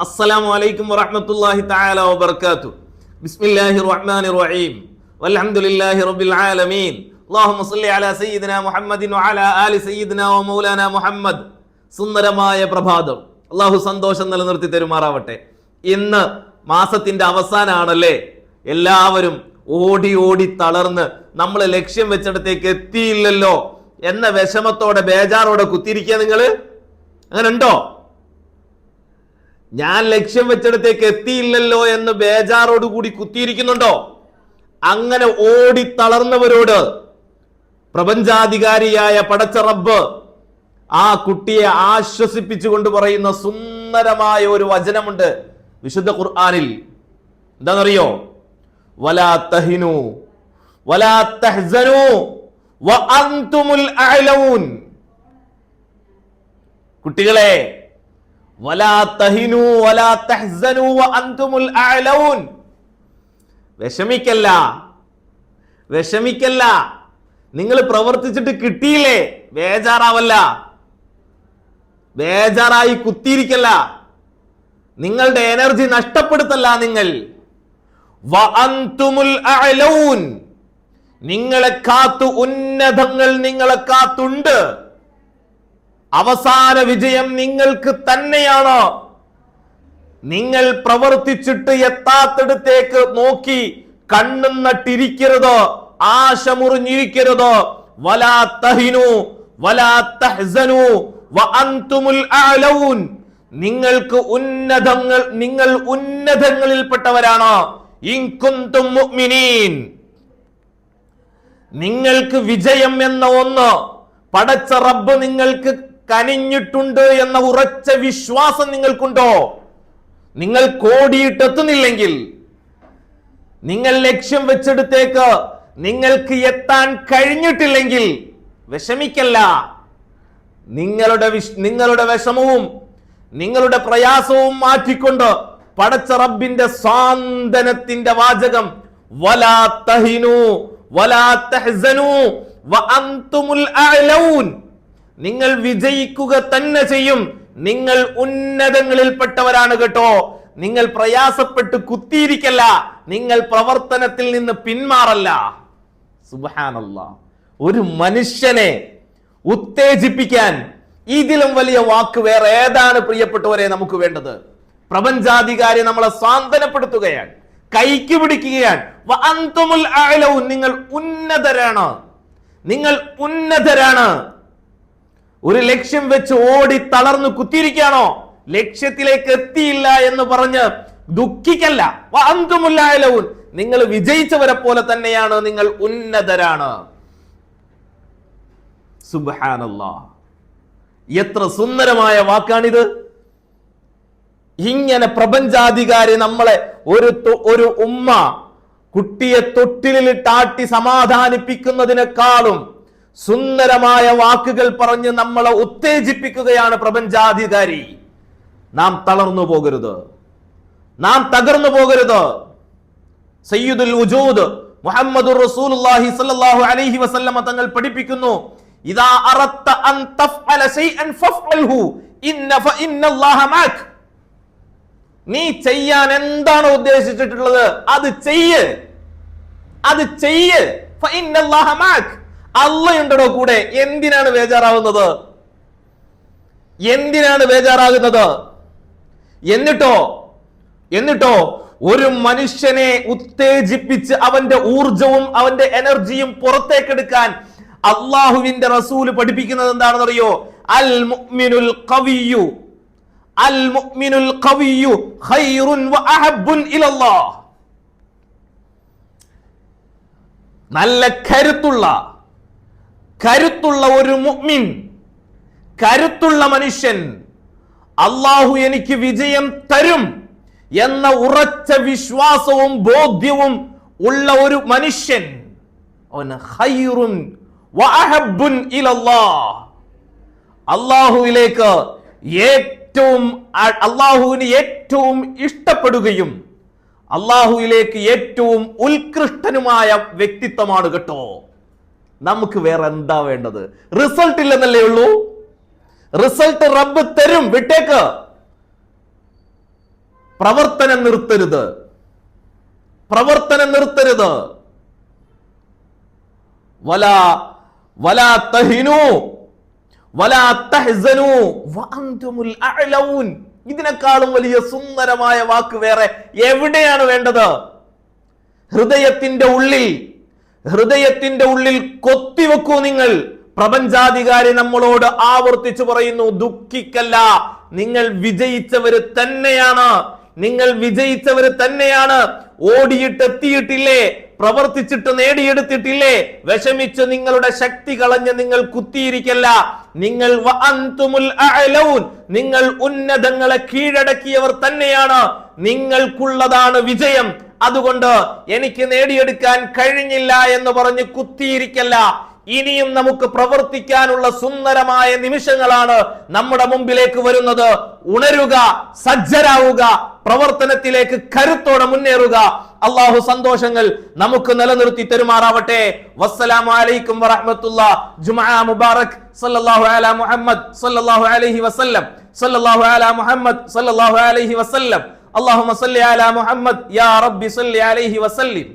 അസ്സലാമു അലൈക്കും വറഹ്മത്തുള്ളാഹി തആല വബറകാതുഹു. ബിസ്മില്ലാഹിർ റഹ്മാനിർ റഹീം. വൽഹംദുലില്ലാഹി റബ്ബിൽ ആലമീൻ. അല്ലാഹുമ്മ സ്വല്ലി അലാ സയ്യിദിനാ മുഹമ്മദിൻ വഅലാ ആലി സയ്യിദിനാ വമൗലാനാ മുഹമ്മദ്. സുന്ദരമായ പ്രഭാതം അല്ലാഹു സന്തോഷം നിലനിർത്തി തരുമാറാവട്ടെ. ഇന്ന് മാസത്തിന്റെ അവസാനമാണല്ലേ. എല്ലാവരും ഓടി ഓടി തളർന്ന് നമ്മൾ ലക്ഷ്യം വെച്ചിടത്തേക്ക് എത്തിയില്ലല്ലോ എന്ന വിഷമത്തോടെ ബേജാറോടെ കുത്തിയിരിക്കുക. നിങ്ങൾ അങ്ങനെ ഉണ്ടോ? ഞാൻ ലക്ഷ്യം വെച്ചിടത്തേക്ക് എത്തിയില്ലല്ലോ എന്ന് ബേജാറോടുകൂടി കുത്തിയിരിക്കുന്നുണ്ടോ? അങ്ങനെ ഓടി തളർന്നവരോട് പ്രപഞ്ചാധികാരിയായ പടച്ച റബ്ബ് ആ കുട്ടിയെ ആശ്വസിപ്പിച്ചുകൊണ്ട് പറയുന്ന സുന്ദരമായ ഒരു വചനമുണ്ട് വിശുദ്ധ ഖുർആനിൽ. എന്താണെന്നറിയോ? വലാ തഹിനു വലാ തഹ്സനു വഅൻതുമുൽ അഅലൂൻ. കുട്ടികളെ, വലാ തഹിനു വലാ തഹ്സനു വഅൻതുമുൽ അഅലൂൻ. വിഷമിക്കല്ല. നിങ്ങൾ പ്രവർത്തിച്ചിട്ട് കിട്ടിയില്ലേ, ബേജാറാവല്ല, ബേജാറായി കുത്തിയിരിക്കല്ല, നിങ്ങളുടെ എനർജി നഷ്ടപ്പെടുത്തല്ല. നിങ്ങൾ വഅൻതുമുൽ അഅലൂൻ, നിങ്ങളെ കാത്തു ഉന്നതങ്ങൾ നിങ്ങളെ കാത്തുണ്ട്. അവസാന വിജയം നിങ്ങൾക്ക് തന്നെയാണ്. നിങ്ങൾ പ്രവർത്തിച്ചിട്ട് എത്താത്തിടത്തേക്ക് നോക്കി കണ്ണും നട്ടിരിക്കരുത്, ആശ മുറിഞ്ഞിരിക്കരുത്. വലാ തഹിനു വലാ തഹ്സനു വഅൻതുമുൽ അഅലൂൻ. നിങ്ങൾ ഉന്നതങ്ങളിൽപ്പെട്ടവരാണ്. ഇൻ കുന്തും മുഅ്മിനീൻ. നിങ്ങൾക്ക് വിജയം എന്ന ഒന്ന് പടച്ച റബ്ബ് നിങ്ങൾക്ക് കനിഞ്ഞിട്ടുണ്ട് എന്ന ഉറച്ച വിശ്വാസം നിങ്ങൾക്കുണ്ടോ? നിങ്ങൾ കോടിയിട്ടെത്തുന്നില്ലെങ്കിൽ, നിങ്ങൾ ലക്ഷ്യം വെച്ചെടുത്തേക്ക് നിങ്ങൾക്ക് എത്താൻ കഴിഞ്ഞിട്ടില്ലെങ്കിൽ വിഷമിക്കല്ല. നിങ്ങളുടെ വിഷമവും നിങ്ങളുടെ പ്രയാസവും മാറ്റിക്കൊണ്ട് പടച്ച റബ്ബിന്റെ സാന്ത്വനത്തിന്റെ വാചകം വലാ തഹിനു വലാ തഹ്സനു വഅൻതുമുൽ അഅലൂൻ. നിങ്ങൾ വിജയിക്കുക തന്നെ ചെയ്യും. നിങ്ങൾ ഉന്നതങ്ങളിൽപ്പെട്ടവരാണ് കേട്ടോ. നിങ്ങൾ പ്രയാസപ്പെട്ട് കുത്തിയിരിക്കല്ല, നിങ്ങൾ പ്രവർത്തനത്തിൽ നിന്ന് പിന്മാറല്ല. സുബ്ഹാനല്ലാഹ്. ഒരു മനുഷ്യനെ ഉത്തേജിപ്പിക്കാൻ ഇതിലും വലിയ വാക്ക് വേറെ ഏതാണ് പ്രിയപ്പെട്ടവരെ നമുക്ക് വേണ്ടത്? പ്രപഞ്ചാധികാരി നമ്മളെ സാന്ത്വനപ്പെടുത്തുകയാണ്, കൈക്ക് പിടിക്കുകയാണ്. വഅൻതുമുൽ അഅലൂൻ, നിങ്ങൾ ഉന്നതരാണ്, നിങ്ങൾ ഉന്നതരാണ്. ഒരു ലക്ഷ്യം വെച്ച് ഓടി തളർന്നു കുത്തിയിരിക്കുകയാണോ? ലക്ഷ്യത്തിലേക്ക് എത്തിയില്ല എന്ന് പറഞ്ഞ് ദുഃഖിക്കല്ല. വഅൻതുമുൽ അഅലൂൻ, നിങ്ങൾ വിജയിച്ചവരെ പോലെ തന്നെയാണ്, നിങ്ങൾ ഉന്നതരാണ്. സുബ്ഹാനല്ലാഹ്. എത്ര സുന്ദരമായ വാക്കാണിത്. ഇങ്ങനെ പ്രപഞ്ചാധികാരി നമ്മളെ ഒരു ഉമ്മ കുട്ടിയെ തൊട്ടിലിട്ടാട്ടി സമാധാനിപ്പിക്കുന്നതിനേക്കാളും സുന്ദരമായ വാക്കുകൾ പറഞ്ഞ് നമ്മളെ ഉത്തേജിപ്പിക്കുകയാണ് പ്രപഞ്ചാധികാരി. നാം തളർന്നു പോകരുത്, നാം തകർന്നു പോകരുത്. സയ്യിദുൽ വജൂദ് മുഹമ്മദുർ റസൂലുള്ളാഹി സ്വല്ലല്ലാഹു അലൈഹി വസല്ലമ തങ്ങൾ പഠിപ്പിക്കുന്നു, ഇദാ അറദ്ത അൻ തഫ്അല ശൈഅൻ ഫഫ്അൽഹു ഇന്നല്ലാഹ മഅക്. നീ ചെയ്യാൻ എന്താണ് ഉദ്ദേശിച്ചിട്ടുള്ളത് അത് ചെയ്യ്. ഫഇന്നല്ലാഹ മഅക്. അല്ലാഹുണ്ടോ കൂടെ. എന്തിനാണ് ബേജാറാവുന്നത്? എന്നിട്ടോ ഒരു മനുഷ്യനെ ഉത്തേജിപ്പിച്ച് അവന്റെ ഊർജവും അവന്റെ എനർജിയും പുറത്തേക്കെടുക്കാൻ അള്ളാഹുവിന്റെ റസൂല് പഠിപ്പിക്കുന്നത് എന്താണെന്ന് അറിയോ? അൽ മുഅ്മിനുൽ ഖവിയ്യു ഖൈറുൻ വഅഹബ്ബുൻ ഇലല്ലാഹ്. നല്ല കരുത്തുള്ള ഒരു മുഅ്മിൻ, കരുത്തുള്ള മനുഷ്യൻ, അള്ളാഹു എനിക്ക് വിജയം തരും എന്ന ഉറച്ച വിശ്വാസവും ബോധ്യവും ഉള്ള ഒരു മനുഷ്യൻ, അവൻ ഖൈറുൻ വഅഹബ്ബുൻ ഇലല്ലാഹ്. അള്ളാഹുവിലേക്ക് അള്ളാഹുവിന് ഏറ്റവും ഇഷ്ടപ്പെടുകയും അള്ളാഹുവിലേക്ക് ഏറ്റവും ഉത്കൃഷ്ടനുമായ വ്യക്തിത്വമാണ് കേട്ടോ. നമുക്ക് വേറെ എന്താ വേണ്ടത്? റിസൾട്ട് ഇല്ലെന്നല്ലേ ഉള്ളൂ. റിസൾട്ട് റബ്ബ് തരും, വിട്ടേക്ക്. പ്രവർത്തനം നിർത്തരുത്, പ്രവർത്തനം നിർത്തരുത്. വലാ തഹിനു വലാ തഹ്സനു വഅൻതുമുൽ അഅലൗൻ. ഇതിനേക്കാളും വലിയ സുന്ദരമായ വാക്ക് വേറെ എവിടെയാണ് വേണ്ടത്? ഹൃദയത്തിന്റെ ഉള്ളിൽ കൊത്തിവെക്കൂ നിങ്ങൾ. പ്രപഞ്ചാധികാരി നമ്മളോട് ആവർത്തിച്ചു പറയുന്നു, ദുഃഖിക്കല്ല, നിങ്ങൾ വിജയിച്ചവര് തന്നെയാണ്, നിങ്ങൾ വിജയിച്ചവര് തന്നെയാണ്. ഓടിയിട്ട് എത്തിയിട്ടില്ലേ, പ്രവർത്തിച്ചിട്ട് നേടിയെടുത്തിട്ടില്ലേ, വിഷമിച്ച് നിങ്ങളുടെ ശക്തി കളഞ്ഞ് നിങ്ങൾ കുത്തിയിരിക്കല്ല. നിങ്ങൾ വഅൻതുമുൽ അഅലൗൻ, നിങ്ങൾ ഉന്നതങ്ങളെ കീഴടക്കിയവർ തന്നെയാണ്, നിങ്ങൾക്കുള്ളതാണ് വിജയം. അതുകൊണ്ട് എനിക്ക് നേടിയെടുക്കാൻ കഴിഞ്ഞില്ല എന്ന് പറഞ്ഞ് കുത്തിയിരിക്കല്ല. ഇനിയും നമുക്ക് പ്രവർത്തിക്കാനുള്ള സുന്ദരമായ നിമിഷങ്ങളാണ് നമ്മുടെ മുമ്പിലേക്ക് വരുന്നത്. ഉണരുക, സജ്ജരാവുക, പ്രവർത്തനത്തിലേക്ക് കരുത്തോടെ മുന്നേറുക. അള്ളാഹു സന്തോഷങ്ങൾ നമുക്ക് നിലനിർത്തി തരുമാറാവട്ടെ. വസ്സലാമു അലൈക്കും വറഹ്മത്തുള്ളാഹി. ജുമുഅ മുബാറക്. സല്ലല്ലാഹു അലാ മുഹമ്മദ് സല്ലല്ലാഹു അലൈഹി വസല്ലം. സല്ലല്ലാഹു അലാ മുഹമ്മദ് സല്ലല്ലാഹു അലൈഹി വസല്ലം. അല്ലാഹുമ്മ സല്ലി അലാ മുഹമ്മദ് യാ റബ്ബി സല്ലി അലൈഹി വസല്ലം.